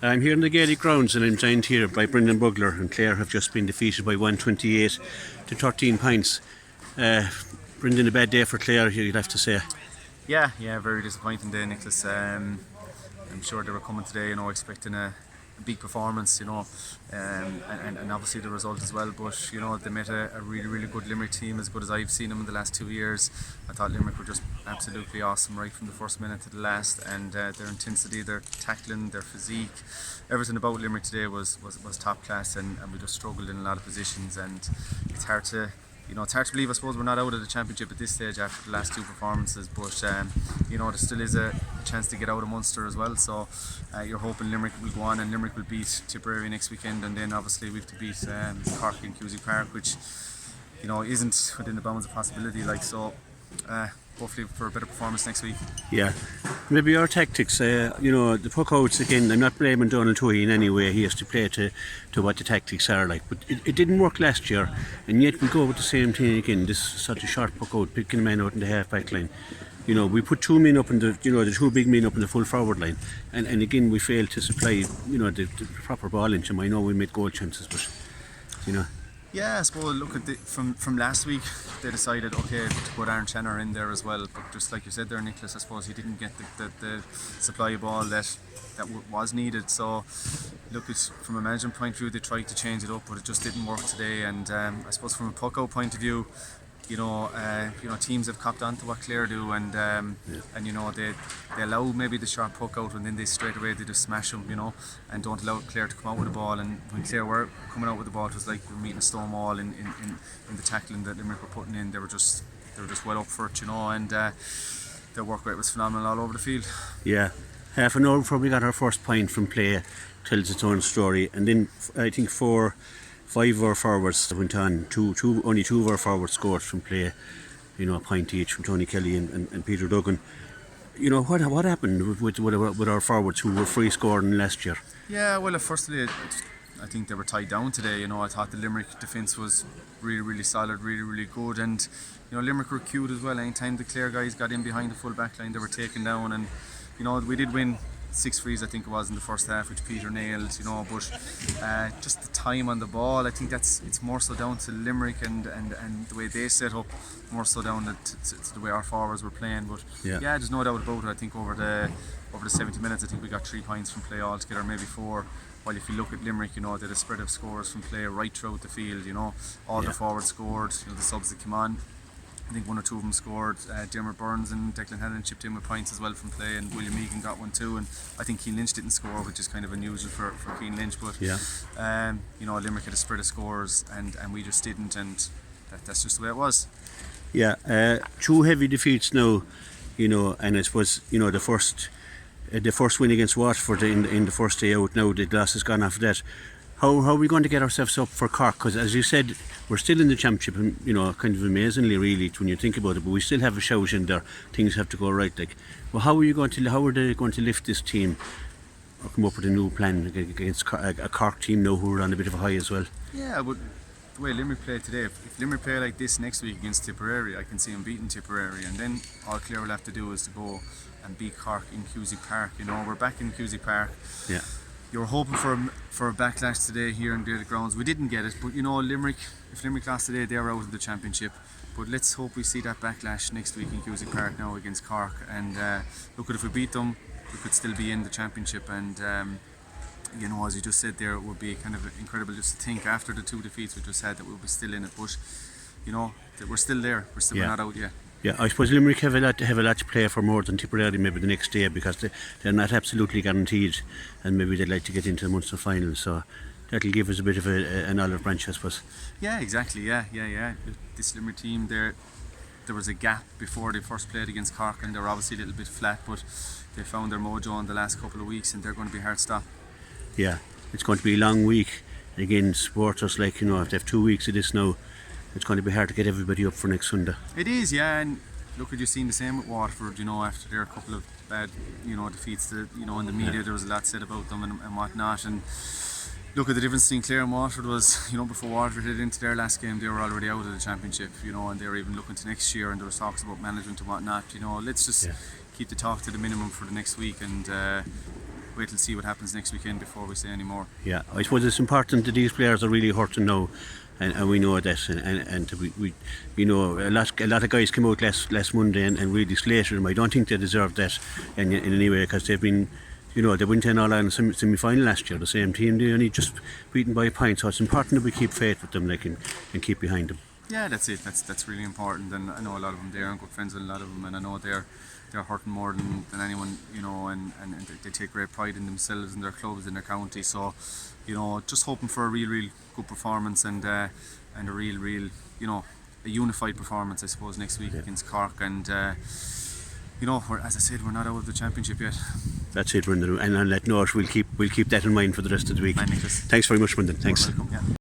I'm here in the Gaelic grounds and I'm joined here by Brendan Bugler, and Clare have just been defeated by 128 to 13 points. Brendan, a bad day for Clare, you'd have to say. Yeah, very disappointing day, Nicholas. I'm sure they were coming today, expecting a big performance, and obviously the result as well. But they met a really, really good Limerick team, as good as I've seen them in the last 2 years. I thought Limerick were just absolutely awesome right from the first minute to the last, and their intensity, their tackling, their physique, everything about Limerick today was top class, and we just struggled in a lot of positions, and it's hard to. It's hard to believe, I suppose, we're not out of the championship at this stage after the last two performances, but there still is a chance to get out of Munster as well, so you're hoping Limerick will go on and Limerick will beat Tipperary next weekend, and then obviously we have to beat Cork in Cusack Park, which isn't within the bounds of possibility, hopefully for a better performance next week. Yeah, maybe our tactics, the puck outs again, I'm not blaming Donald Tuohy in any way, he has to play to what the tactics are like, but it didn't work last year, and yet we go with the same thing again, this such a short puck out, picking a man out in the half back line. We put two men up in the two big men up in the full forward line, and again we failed to supply the proper ball into them. I know we made goal chances, but Yeah, I suppose look at from last week they decided to put Aaron Chenner in there as well, but just like you said there, Nicholas, I suppose he didn't get the supply of ball that was needed. So look, from a management point of view, they tried to change it up, but it just didn't work today. And I suppose from a puck out point of view, teams have copped on to what Clare do, and they allow maybe the short puck out, and then they straight away they just smash them, and don't allow Clare to come out with the ball. And when Clare were coming out with the ball, it was like we were meeting a stone wall in the tackling that Limerick were putting in. They were just well up for it, and their work rate was phenomenal all over the field. Yeah, half an hour before we got our first point from play tells its own story, and then I think 5 of our forwards went on. Only two of our forwards scored from play. A point each from Tony Kelly and Peter Duggan. What happened with our forwards who were free scoring last year? Yeah, well, firstly, I think they were tied down today. I thought the Limerick defence was really, really solid, really, really good, and Limerick were cute as well. Anytime the Clare guys got in behind the full back line, they were taken down, and we did win 6 frees, I think it was, in the first half, which Peter nailed, but just the time on the ball, I think it's more so down to Limerick and the way they set up, more so down to the way our forwards were playing. But yeah, there's no doubt about it. I think over the 70 minutes, I think we got 3 points from play altogether, maybe 4. While if you look at Limerick, they had a spread of scores from play right throughout the field. All the forwards scored. The subs that came on, I think 1 or 2 of them scored. Dermot Burns and Declan Hannon chipped in with points as well from play, and William Egan got one too. And I think Keane Lynch didn't score, which is kind of unusual for Keane Lynch. But Limerick had a spread of scores, and we just didn't, and that's just the way it was. Yeah, 2 heavy defeats now, and I suppose the first win against Waterford in the first day out. Now the glass has gone off of that. How are we going to get ourselves up for Cork? Because as you said, we're still in the championship, and kind of amazingly really when you think about it. But we still have a shout in there. Things have to go right. Well, how are they going to lift this team, or come up with a new plan against a Cork team now who are on a bit of a high as well? Yeah, but the way Limerick play today, if Limerick play like this next week against Tipperary, I can see them beating Tipperary, and then all Clare will have to do is to go and beat Cork in Cusack Park. We're back in Cusack Park. Yeah. You were hoping for a backlash today here in Gaelic grounds. We didn't get it, but Limerick, if Limerick lost today, they were out of the championship. But let's hope we see that backlash next week in Cusack Park now against Cork. And look, if we beat them, we could still be in the championship. And as you just said there, it would be kind of incredible just to think after the 2 defeats we just had that we'll be still in it. But that we're still there. We're not out yet. Yeah, I suppose Limerick have a lot to play for more than Tipperary maybe the next day, because they're not absolutely guaranteed, and maybe they'd like to get into the Munster final, so that'll give us a bit of an olive branch, I suppose. Yeah, exactly. Yeah. This Limerick team, there was a gap before they first played against Cork, and they were obviously a little bit flat, but they found their mojo in the last couple of weeks, and they're going to be hard to stop. Yeah, it's going to be a long week. Again, supporters, if they have 2 weeks of this now, it's going to be hard to get everybody up for next Sunday. It is, yeah, and look, you've seen the same with Waterford, after their couple of bad, defeats, in the media there was a lot said about them and whatnot, and look at the difference between Clare and Waterford was, before Waterford headed into their last game, they were already out of the championship, and they were even looking to next year, and there was talks about management and whatnot, let's just keep the talk to the minimum for the next week, and wait till see what happens next weekend before we say any more. Yeah, I suppose it's important that these players are really hurting now, and we know that, and we you know, a lot of guys came out last Monday and really slated them. I don't think they deserve that in any way, because they've been, you know, they went in All Ireland semi-final last year, the same team. They only just beaten by a point, so it's important that we keep faith with them, like, and keep behind them. Yeah, that's it. That's really important. And I know a lot of them there, and good friends with a lot of them, and I know they're hurting more than anyone, you know, and they take great pride in themselves and their clubs and their county. So, you know, just hoping for a real good performance and a real, you know, a unified performance, I suppose, next week against Cork. And you know, as I said, we're not out of the championship yet. That's it, Brendan. And on that note, we'll keep that in mind for the rest of the week. Thanks very much, Brendan. Thanks. Welcome. Yeah.